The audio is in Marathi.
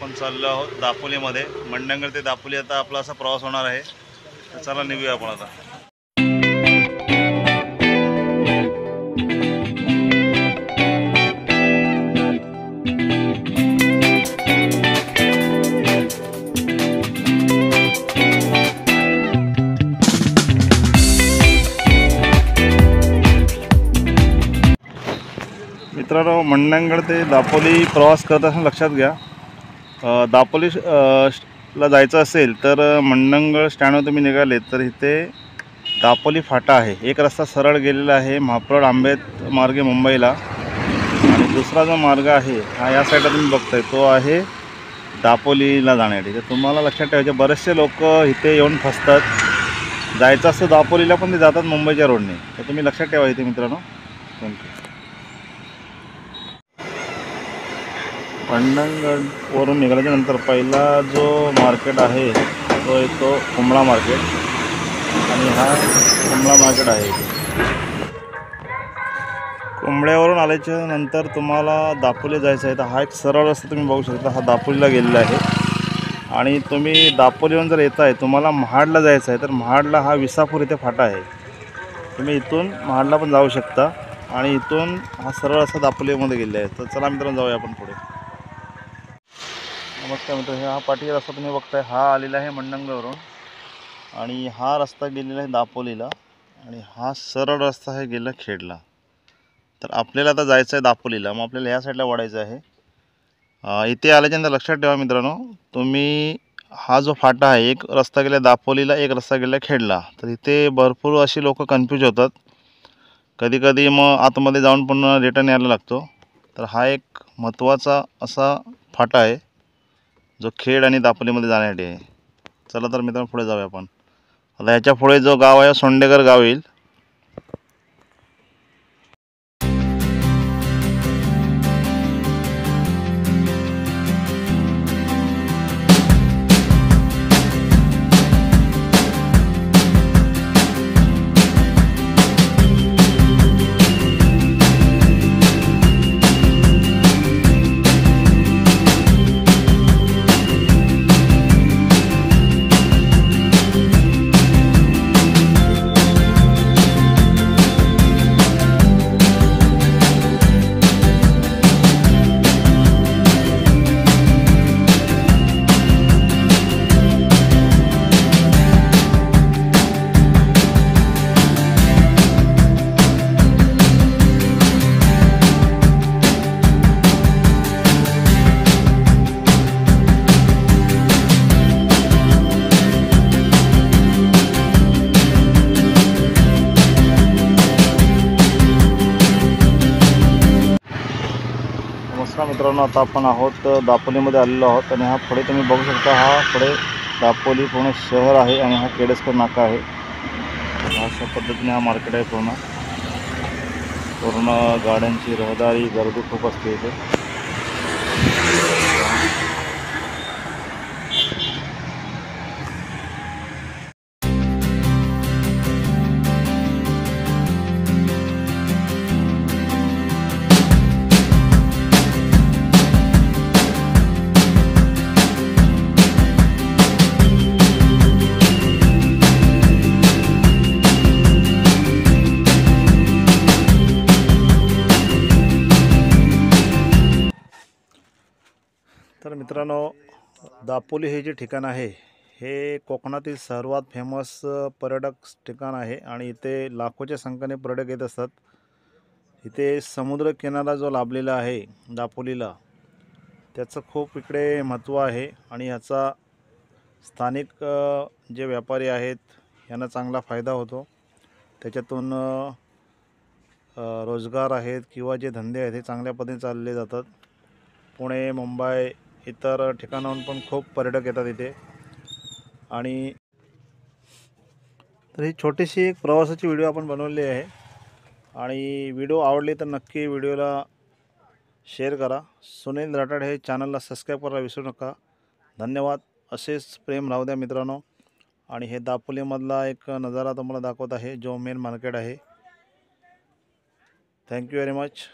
आपण चाललो आहोत दापोलीमध्ये। मंडणगड ते दापोली आता आपला असा प्रवास होणार आहे। चला निघूया आपण आता। मित्रांनो, मंडणगड ते दापोली प्रवास करत असताना लक्षात घ्या, दापोली ला जायचं असेल तर मंडणगड स्टँडवर तुम्ही निघाले तर इथे दापोली फाटा आहे। एक रस्ता सरळ गेलेला आहे महाप्रौढ आंबेत मार्गे मुंबईला, आणि दुसरा जो मार्ग आहे हा या साईडला तुम्ही बघताय तो आहे दापोलीला जाण्यासाठी। तर तुम्हाला लक्षात ठेवायचे, बरेचसे लोक इथे येऊन फसतात। जायचं असतं दापोलीला पण ते जातात मुंबईच्या रोडने, तर तुम्ही लक्षात ठेवा इथे मित्रांनो। थँक्यू। मंडणगडवरून निघाल्याच्यानंतर पहिला जो मार्केट आहे तो येतो कुंबळा मार्केट, आणि हा कुंबळा मार्केट आहे। कुंबळ्यावरून आल्याच्या नंतर तुम्हाला दापोली जायचं आहे, तर हा एक सरळ रस्ता तुम्ही बघू शकता, हा दापोलीला गेलेला आहे। आणि तुम्ही दापोलीवरून जर येत आहे, तुम्हाला महाडला जायचं आहे, तर महाडला हा विसापूर इथे फाटा आहे। तुम्ही इथून महाडला पण जाऊ शकता, आणि इथून हा सरळ रस्ता दापोलीमध्ये गेलेला आहे। तर चला मित्रांनो, जाऊया आपण पुढे। नमस्कार मित्र, हा पाठीचा रस्ता तुम्ही बघताय, हा आलेला आहे मंडणगडवरून, आणि हा रस्ता गेलेला आहे दापोलीला, आणि हा सरळ रस्ता आहे गेला खेडला। तर आपल्याला आता जायचं आहे दापोलीला, मग आपल्याला ह्या साईडला वळायचं आहे। इथे आल्याच्यानंतर लक्षात ठेवा मित्रांनो, तुम्ही हा जो फाटा आहे, एक रस्ता गेला दापोलीला, एक रस्ता गेला खेडला, तर इथे भरपूर अशी लोक कन्फ्यूज होतात। कधी कधी मग आतमध्ये जाऊन पुन्हा रिटर्न यायला लागतो। तर हा एक महत्त्वाचा असा फाटा आहे जो खेड आणि दापोलीमध्ये जाण्यासाठी आहे। चला तर मित्रांनो, पुढे जाऊया आपण। आता ह्याच्या पुढे जो गाव आहे सोंडेगर गाव येईल। नमस्कार मित्रांनो, आता आपण आहोत दापोलीमध्ये आलेलो आहोत, आणि हा पुढे तुम्ही बघू शकता, हा पुढे दापोली पूर्ण शहर आहे, आणि हा केडेस्कर नाका आहे। अशा पद्धतीने हा मार्केट आहे। पूर्ण गाड्यांची रहदारी, गर्दी खूप असते इथे। तर मित्रांनो, दापोली हे जे ठिकाण आहे हे कोकणातील सर्वात फेमस पर्यटक ठिकाण आहे, आणि इथे लाखोच्या संख्येने पर्यटक येत असतात। इथे समुद्रकिनारा जो लाभलेला आहे दापोलीला, त्याचं खूप इकडे महत्त्व आहे, आणि याचा स्थानिक जे व्यापारी आहेत यांना चांगला फायदा होतो। त्याच्यातून रोजगार आहेत किंवा जे धंदे आहेत हे चांगल्या पद्धतीने चालले जातात। पुणे, मुंबई, इतर ठिकाणाहून पण खूप पर्यटक येतात इथे। आणि तर ही छोटीशी एक प्रवासाची व्हिडिओ आपण बनवली आहे, आणि व्हिडिओ आवडली तर नक्की व्हिडिओला शेअर करा। सुनील राठाड हे चॅनलला सबस्क्राईब करायला विसरू नका। धन्यवाद। असेच प्रेम राहू द्या मित्रांनो। आणि हे दापोलीमधला एक नजारा तुम्हाला दाखवत आहे, जो मेन मार्केट आहे। Thank you very much.